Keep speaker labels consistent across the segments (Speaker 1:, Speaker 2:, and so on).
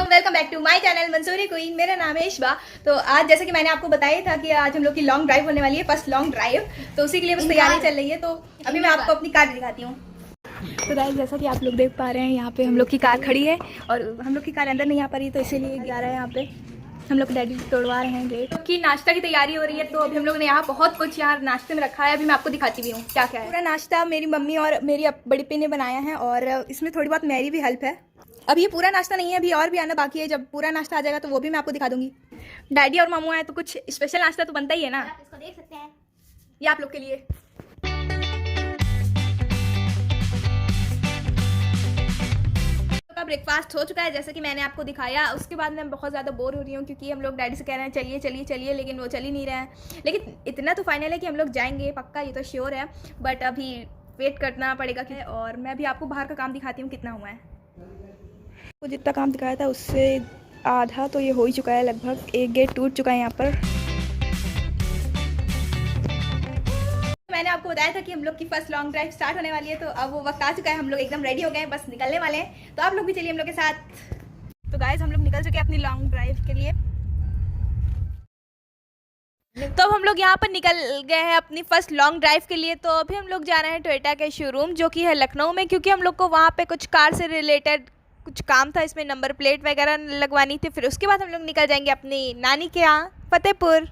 Speaker 1: अस्सलाम welcome back to my channel Mansoori queen. मेरा नाम है इशबा। तो आज जैसे कि मैंने आपको बताया था कि आज हम लोग की लॉन्ग ड्राइव होने वाली है, फर्स्ट लॉन्ग ड्राइव। तो उसी के लिए बस तैयारी चल रही है। तो अभी मैं आपको अपनी कार दिखाती हूँ। तो गाइस जैसा कि आप लोग देख पा रहे हैं, यहाँ पे हम लोग की कार खड़ी है और हम लोग की कार अंदर नहीं आ पा रही, तो इसीलिए जा रहा है। यहाँ पे हम लोग डैडी तोड़वा रहे हैं गेट की। नाश्ता की तैयारी हो रही है। तो अभी हम लोग ने यहाँ बहुत कुछ यहाँ नाश्ते में रखा है। अभी मैं आपको दिखाती भी हूँ क्या क्या है। पूरा नाश्ता मेरी मम्मी और मेरी बड़ी पी ने बनाया है और इसमें थोड़ी बहुत मेरी भी हेल्प है। अब ये पूरा नाश्ता नहीं है, अभी और भी आना बाकी है। जब पूरा नाश्ता आ जाएगा तो वो भी मैं आपको दिखा दूंगी। डैडी और मामू आए तो कुछ स्पेशल नाश्ता तो बनता ही है ना।
Speaker 2: आप इसको देख सकते हैं,
Speaker 1: ये आप लोग के लिए। ब्रेकफास्ट हो चुका है जैसे कि मैंने आपको दिखाया। उसके बाद मैं बहुत ज़्यादा बोर हो रही हूँ क्योंकि हम लोग डैडी से कह रहे हैं चलिए चलिए चलिए, लेकिन वो चल ही नहीं रहे हैं। लेकिन इतना तो फाइनल है कि हम लोग जाएंगे पक्का, ये तो श्योर है। बट अभी वेट करना पड़ेगा कि। और मैं भी आपको बाहर का काम दिखाती हूँ कितना हुआ है। तो जितना काम दिखाया था उससे आधा तो ये हो ही चुका है लगभग। एक गेट टूट चुका है यहाँ पर। मैंने आपको बताया था कि हम लोग की फर्स्ट लॉन्ग ड्राइव स्टार्ट होने वाली है। तो अब वो वक्त आ चुका है, हम लोग एकदम रेडी हो गए हैं, बस निकलने वाले हैं। तो आप लोग भी चलिए हम लोग के साथ। तो गाइस हम लोग निकल चुके हैं अपनी लॉन्ग ड्राइव के लिए। तो अब हम लोग यहाँ पर निकल गए हैं अपनी फर्स्ट लॉन्ग ड्राइव के लिए। तो अभी हम लोग जा रहे हैं टोयोटा के शोरूम जो कि है लखनऊ में, क्योंकि हम लोग को वहाँ पे कुछ कार से रिलेटेड कुछ काम था। इसमें नंबर प्लेट वगैरह लगवानी थी। फिर उसके बाद हम लोग निकल जाएंगे अपनी नानी के यहाँ फतेहपुर।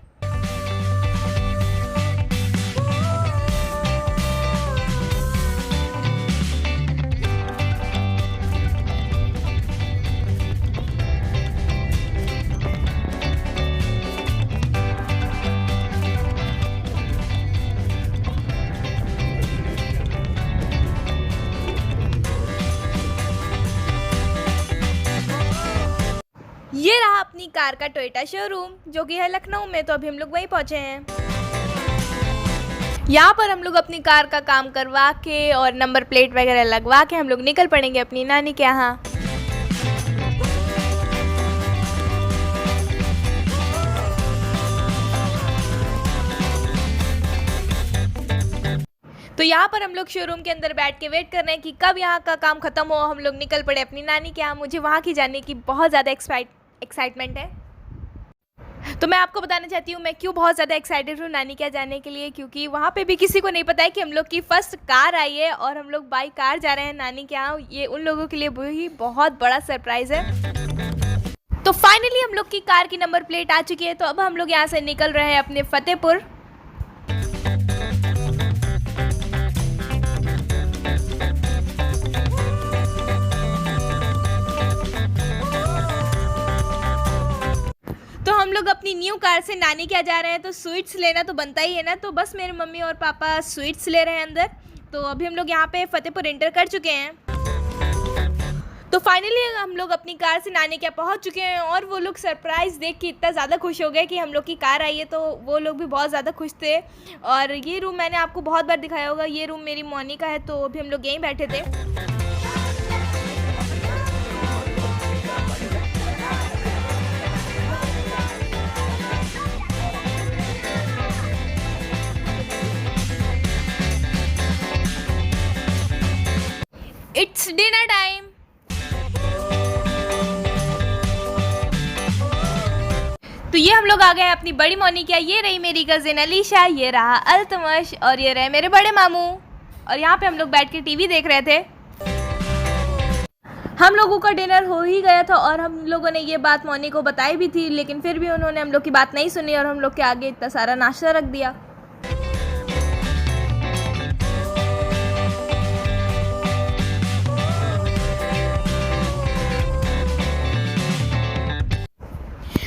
Speaker 1: ये रहा अपनी कार का टोयोटा शोरूम जो कि है लखनऊ में। तो अभी हम लोग वहीं पहुंचे हैं। यहाँ पर हम लोग अपनी कार का काम करवा के और नंबर प्लेट वगैरह लगवा के हम लोग निकल पड़ेंगे अपनी नानी के यहाँ। तो यहाँ पर हम लोग शोरूम के अंदर बैठ के वेट कर रहे हैं कि कब यहाँ का काम खत्म हो, हम लोग निकल पड़े अपनी नानी के यहाँ। मुझे वहाँ की जाने की बहुत ज़्यादा एक्साइटमेंट है। तो मैं आपको बताना चाहती हूँ मैं क्यों बहुत ज़्यादा एक्साइटेड हूँ नानी के यहाँ जाने के लिए, क्योंकि वहाँ पे भी किसी को नहीं पता है कि हम लोग की फर्स्ट कार आई है और हम लोग बाई कार जा रहे हैं नानी के यहाँ। ये उन लोगों के लिए भी बहुत बड़ा सरप्राइज़ है। तो फाइनली हम लोग की कार की नंबर प्लेट आ चुकी है। तो अब हम लोग यहाँ से निकल रहे हैं अपने फतेहपुर। तो हम लोग अपनी न्यू कार से नानी के यहाँ जा रहे हैं। तो स्वीट्स लेना तो बनता ही है ना। तो बस मेरे मम्मी और पापा स्वीट्स ले रहे हैं अंदर। तो अभी हम लोग यहाँ पे फतेहपुर एंटर कर चुके हैं। तो फाइनली हम लोग अपनी कार से नानी के यहाँ पहुँच चुके हैं और वो लोग सरप्राइज़ देख के इतना ज़्यादा खुश हो गए कि हम लोग की कार आई है। तो वो लोग भी बहुत ज़्यादा खुश थे। और ये रूम मैंने आपको बहुत बार दिखाया होगा, ये रूम मेरी मौनी का है। तो अभी हम लोग यहीं बैठे थे। It's dinner time. तो ये हम लोग आ गए अपनी बड़ी मौनी क्या। ये रही मेरी कजिन अलीशा, ये रहा अल्तमश और ये रहे मेरे बड़े मामू। और यहाँ पे हम लोग बैठ के टीवी देख रहे थे। हम लोगों का डिनर हो ही गया था और हम लोगों ने ये बात मौनी को बताई भी थी, लेकिन फिर भी उन्होंने हम लोग की बात नहीं सुनी और हम लोग के आगे इतना सारा नाश्ता रख दिया।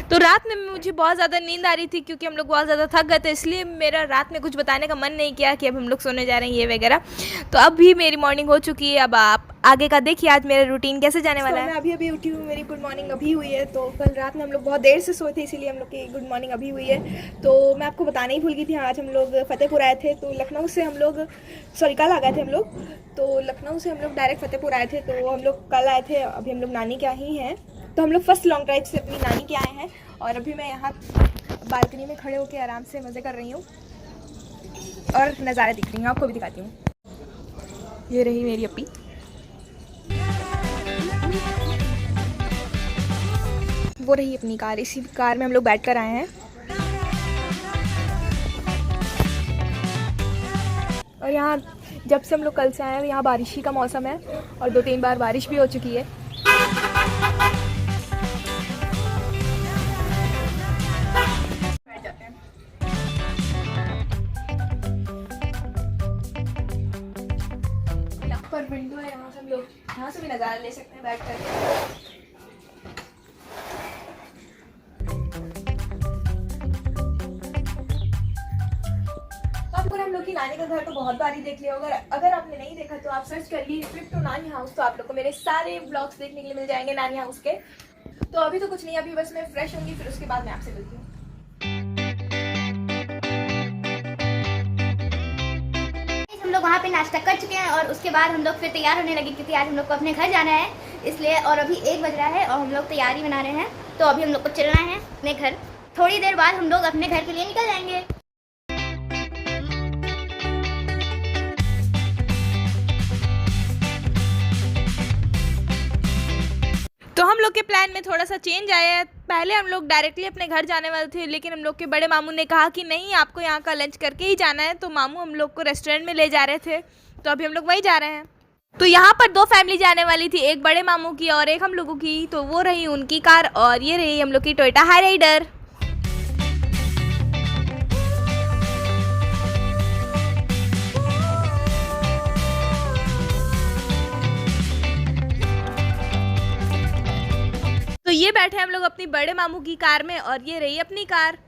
Speaker 1: तो रात में मुझे बहुत ज़्यादा नींद आ रही थी क्योंकि हम लोग बहुत ज़्यादा थक गए थे, इसलिए मेरा रात में कुछ बताने का मन नहीं किया कि अब हम लोग सोने जा रहे हैं ये वगैरह। तो अब भी मेरी मॉर्निंग हो चुकी है। अब आप आगे का देखिए आज मेरा रूटीन कैसे जाने वाला है। मैं अभी उठी हूँ, मेरी गुड मॉर्निंग अभी हुई है। तो कल रात में हम लोग बहुत देर से सोए थे, इसीलिए हम लोग की गुड मॉर्निंग अभी हुई है। तो मैं आपको बताना ही भूल गई थी, आज हम लोग फतेहपुर आए थे। तो लखनऊ से हम लोग कल आ गए थे हम लोग। तो लखनऊ से हम लोग डायरेक्ट फतेहपुर आए थे। तो हम लोग कल आए थे, अभी हम लोग नानी के यहाँ ही हैं। तो हम लोग फर्स्ट लॉन्ग ड्राइव से अपनी नानी के आए हैं और अभी मैं यहाँ बालकनी में खड़े होकर आराम से मज़े कर रही हूँ और नज़ारे दिख रही हूँ। आपको भी दिखाती हूँ। ये रही मेरी अपी। वो रही अपनी कार, इसी कार में हम लोग बैठ कर आए हैं। और यहाँ जब से हम लोग कल से आए हैं यहाँ बारिश ही का मौसम है और 2-3 बार बारिश भी हो चुकी है। बैठ जाते हैं। यहाँ पर विंडो है, यहाँ से हम लोग यहाँ से भी नज़ारा ले सकते हैं बैठ कर। हम लोग की नानी का घर तो बहुत बार ही देख लिया होगा, अगर आपने नहीं देखा तो आप सर्च कर लीजिए ट्रिप टू नानी हाउस, तो आप लोग को मेरे सारे ब्लॉग्स देखने के लिए मिल जाएंगे नानी हाउस के। तो अभी तो कुछ नहीं, अभी बस मैं फ्रेश होंगी, फिर उसके बाद मैं आपसे मिलती हूँ।
Speaker 2: हम लोग वहाँ पे नाश्ता कर चुके हैं और उसके बाद हम लोग फिर तैयार होने लगे क्योंकि आज हम लोग को अपने घर जाना है इसलिए। और अभी 1 बज रहा है और हम लोग तैयारी बना रहे हैं, तो अभी हम लोग को चलना है अपने घर। थोड़ी देर बाद हम लोग अपने घर के लिए निकल जाएंगे।
Speaker 1: तो हम लोग के प्लान में थोड़ा सा चेंज आया है। पहले हम लोग डायरेक्टली अपने घर जाने वाले थे, लेकिन हम लोग के बड़े मामू ने कहा कि नहीं, आपको यहाँ का लंच करके ही जाना है। तो मामू हम लोग को रेस्टोरेंट में ले जा रहे थे, तो अभी हम लोग वही जा रहे हैं। तो यहाँ पर 2 फैमिली जाने वाली थी, एक बड़े मामू की और एक हम लोगों की। तो वो रही उनकी कार और ये रही हम लोग की टोयोटा हाई राइडर। तो ये बैठे हम लोग अपनी बड़े मामू की कार में और ये रही अपनी कार।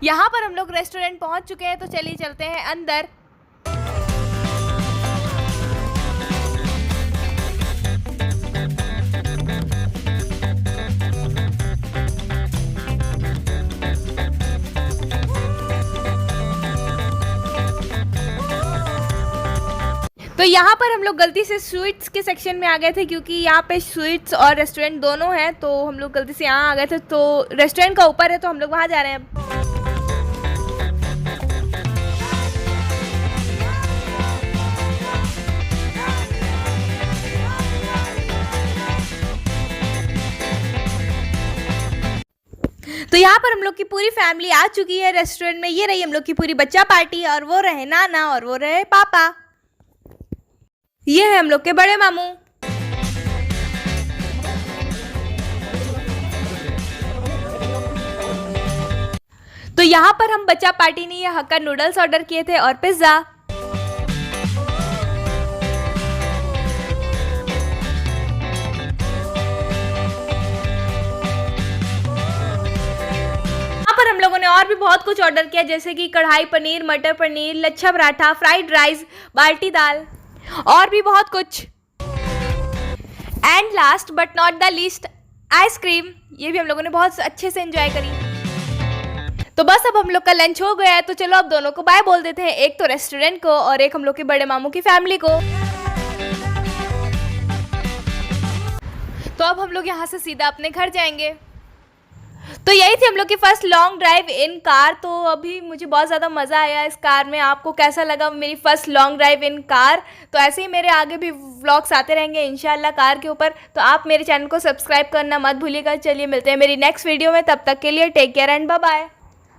Speaker 1: यहाँ पर हम लोग रेस्टोरेंट पहुँच चुके हैं, तो चलिए चलते हैं अंदर। तो यहाँ पर हम लोग गलती से स्वीट्स के सेक्शन में आ गए थे, क्योंकि यहाँ पे स्वीट्स और रेस्टोरेंट दोनों हैं। तो हम लोग गलती से यहाँ आ गए थे, तो रेस्टोरेंट का ऊपर है, तो हम लोग वहाँ जा रहे हैं। तो यहाँ पर हम लोग की पूरी फैमिली आ चुकी है रेस्टोरेंट में। ये रही हम लोग की पूरी बच्चा पार्टी और वो रहे नाना और वो रहे पापा। ये है हम लोग के बड़े मामू। तो यहाँ पर हम बच्चा पार्टी ने ये हक्का नूडल्स ऑर्डर किए थे और पिज्ज़ा। हम लोगों ने और भी बहुत कुछ ऑर्डर किया, जैसे कि कढ़ाई पनीर, मटर पनीर, लच्छा पराठा, फ्राइड राइस, बाल्टी दाल और भी बहुत कुछ। And last but not the least, ice cream. ये भी हम लोगों ने बहुत अच्छे से एंजॉय करी। तो बस अब हम लोग का लंच हो गया है, तो चलो अब दोनों को बाय बोल देते हैं, एक तो रेस्टोरेंट को और एक हम लोग के बड़े मामू की फैमिली को। तो अब हम लोग यहाँ से सीधा अपने घर जाएंगे। तो यही थी हम लोग की फर्स्ट लॉन्ग ड्राइव इन कार। तो अभी मुझे बहुत ज़्यादा मज़ा आया इस कार में। आपको कैसा लगा मेरी फर्स्ट लॉन्ग ड्राइव इन कार? तो ऐसे ही मेरे आगे भी व्लॉग्स आते रहेंगे इंशाल्लाह कार के ऊपर। तो आप मेरे चैनल को सब्सक्राइब करना मत भूलिएगा। चलिए मिलते हैं मेरी नेक्स्ट वीडियो में, तब तक के लिए take care and bye bye.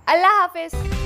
Speaker 1: अल्लाह हाफिज़।